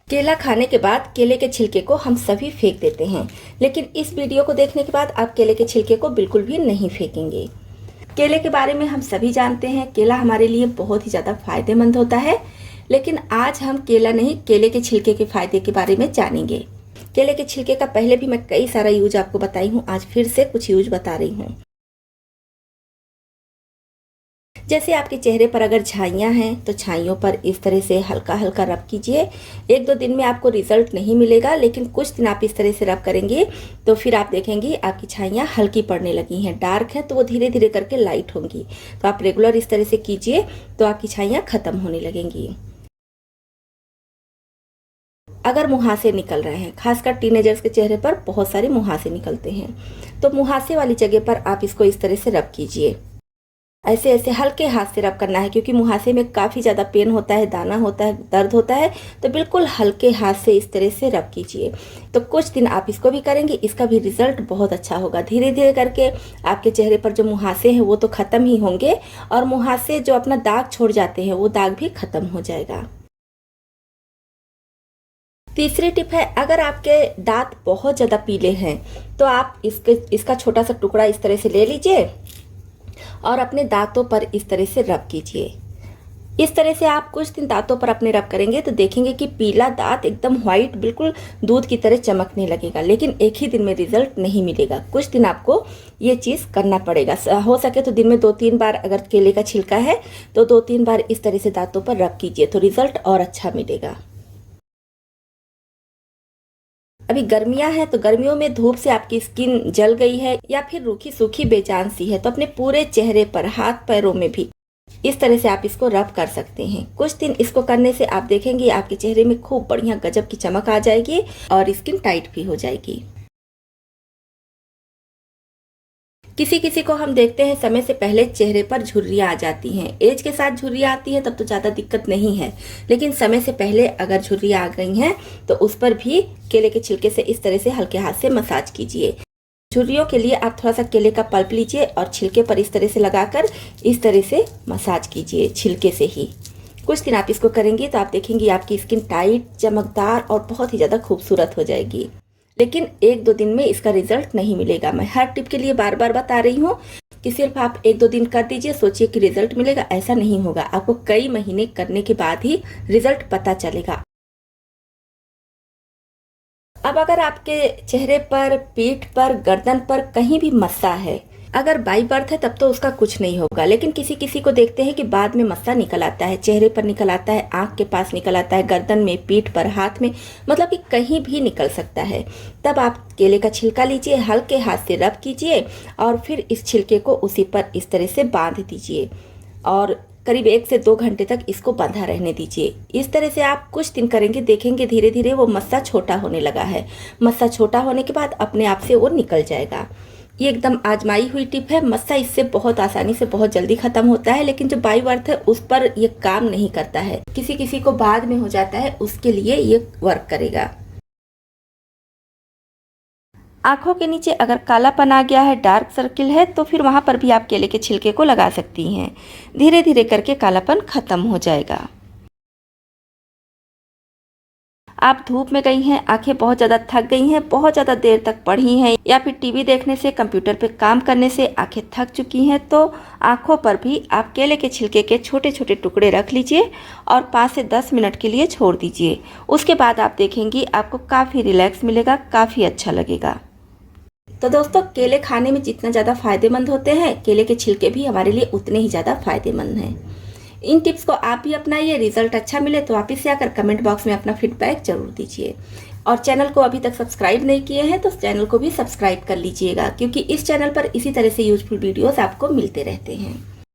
केला खाने के बाद केले के छिलके को हम सभी फेंक देते हैं, लेकिन इस वीडियो को देखने के बाद आप केले के छिलके को बिल्कुल भी नहीं फेंकेंगे। केले के बारे में हम सभी जानते हैं, केला हमारे लिए बहुत ही ज़्यादा फायदेमंद होता है, लेकिन आज हम केला नहीं केले के छिलके के फायदे के बारे में जानेंगे। केले के छिलके का पहले भी मैं कई सारा यूज आपको बताई हूँ, आज फिर से कुछ यूज बता रही हूँ। जैसे आपके चेहरे पर अगर झाइयाँ हैं तो झाइयों पर इस तरह से हल्का हल्का रब कीजिए। 1-2 दिन में आपको रिजल्ट नहीं मिलेगा, लेकिन कुछ दिन आप इस तरह से रब करेंगे तो फिर आप देखेंगे आपकी झाइयाँ हल्की पड़ने लगी हैं। डार्क है तो वो धीरे धीरे करके लाइट होंगी। तो आप रेगुलर इस तरह से कीजिए तो आपकी झाइयाँ खत्म होने लगेंगी। अगर मुहासे निकल रहे हैं, खासकर टीनेजर्स के चेहरे पर बहुत सारे मुहासे निकलते हैं, तो मुहासे वाली जगह पर आप इसको इस तरह से रब कीजिए। ऐसे ऐसे हल्के हाथ से रब करना है, क्योंकि मुहासे में काफ़ी ज़्यादा पेन होता है, दाना होता है, दर्द होता है। तो बिल्कुल हल्के हाथ से इस तरह से रब कीजिए। तो कुछ दिन आप इसको भी करेंगे, इसका भी रिजल्ट बहुत अच्छा होगा। धीरे धीरे करके आपके चेहरे पर जो मुहासे हैं वो तो ख़त्म ही होंगे, और मुहासे जो अपना दाग छोड़ जाते हैं वो दाग भी ख़त्म हो जाएगा। तीसरी टिप है, अगर आपके दांत बहुत ज़्यादा पीले हैं तो आप इसका छोटा सा टुकड़ा इस तरह से ले लीजिए और अपने दांतों पर इस तरह से रब कीजिए। इस तरह से आप कुछ दिन दांतों पर अपने रब करेंगे तो देखेंगे कि पीला दांत एकदम व्हाइट, बिल्कुल दूध की तरह चमकने लगेगा। लेकिन एक ही दिन में रिजल्ट नहीं मिलेगा, कुछ दिन आपको ये चीज़ करना पड़ेगा। हो सके तो दिन में 2-3 बार, अगर केले का छिलका है तो 2-3 बार इस तरह से दांतों पर रब कीजिए तो रिजल्ट और अच्छा मिलेगा। अभी गर्मियां हैं तो गर्मियों में धूप से आपकी स्किन जल गई है या फिर रूखी सूखी बेजान सी है, तो अपने पूरे चेहरे पर, हाथ पैरों में भी इस तरह से आप इसको रब कर सकते हैं। कुछ दिन इसको करने से आप देखेंगे आपके चेहरे में खूब बढ़िया गजब की चमक आ जाएगी और स्किन टाइट भी हो जाएगी। किसी किसी को हम देखते हैं समय से पहले चेहरे पर झुर्रियाँ आ जाती हैं। एज के साथ झुर्रियाँ आती हैं तब तो ज़्यादा दिक्कत नहीं है, लेकिन समय से पहले अगर झुर्रियाँ आ गई हैं तो उस पर भी केले के छिलके से इस तरह से हल्के हाथ से मसाज कीजिए। झुर्रियों के लिए आप थोड़ा सा केले का पल्प लीजिए और छिलके पर इस तरह से लगाकर इस तरह से मसाज कीजिए छिलके से ही। कुछ दिन आप इसको करेंगे तो आप देखेंगे आपकी स्किन टाइट, चमकदार और बहुत ही ज़्यादा खूबसूरत हो जाएगी। लेकिन 1-2 दिन में इसका रिजल्ट नहीं मिलेगा। मैं हर टिप के लिए बार बार बता रही हूँ कि सिर्फ आप 1-2 दिन कर दीजिए, सोचिए कि रिजल्ट मिलेगा, ऐसा नहीं होगा। आपको कई महीने करने के बाद ही रिजल्ट पता चलेगा। अब अगर आपके चेहरे पर, पीठ पर, गर्दन पर कहीं भी मस्सा है, अगर बाई बर्थ है तब तो उसका कुछ नहीं होगा, लेकिन किसी किसी को देखते हैं कि बाद में मस्सा निकल आता है, चेहरे पर निकल आता है, आंख के पास निकल आता है, गर्दन में, पीठ पर, हाथ में, मतलब कि कहीं भी निकल सकता है। तब आप केले का छिलका लीजिए, हल्के हाथ से रब कीजिए और फिर इस छिलके को उसी पर इस तरह से बांध दीजिए और करीब 1 से 2 घंटे तक इसको बंधा रहने दीजिए। इस तरह से आप कुछ दिन करेंगे, देखेंगे धीरे धीरे वो मस्सा छोटा होने लगा है। मस्सा छोटा होने के बाद अपने आप से वो निकल जाएगा। ये एकदम आजमाई हुई टिप है। मस्सा इससे बहुत आसानी से, बहुत जल्दी खत्म होता है, लेकिन जो बाई बर्थ है उस पर ये काम नहीं करता है। किसी किसी को बाद में हो जाता है, उसके लिए ये वर्क करेगा। आंखों के नीचे अगर कालापन आ गया है, डार्क सर्किल है, तो फिर वहां पर भी आप केले के छिलके को लगा सकती हैं। धीरे धीरे करके कालापन खत्म हो जाएगा। आप धूप में गई हैं, आंखें बहुत ज़्यादा थक गई हैं, बहुत ज़्यादा देर तक पढ़ी हैं या फिर टीवी देखने से, कंप्यूटर पे काम करने से आंखें थक चुकी हैं, तो आंखों पर भी आप केले के छिलके के छोटे छोटे टुकड़े रख लीजिए और 5 से 10 मिनट के लिए छोड़ दीजिए। उसके बाद आप देखेंगी आपको काफ़ी रिलैक्स मिलेगा, काफ़ी अच्छा लगेगा। तो दोस्तों, केले खाने में जितना ज़्यादा फायदेमंद होते हैं, केले के छिलके भी हमारे लिए उतने ही ज़्यादा फायदेमंद हैं। इन टिप्स को आप भी अपनाइए, रिजल्ट अच्छा मिले तो वापस से आकर कमेंट बॉक्स में अपना फीडबैक जरूर दीजिए। और चैनल को अभी तक सब्सक्राइब नहीं किए हैं तो चैनल को भी सब्सक्राइब कर लीजिएगा, क्योंकि इस चैनल पर इसी तरह से यूजफुल वीडियोस आपको मिलते रहते हैं।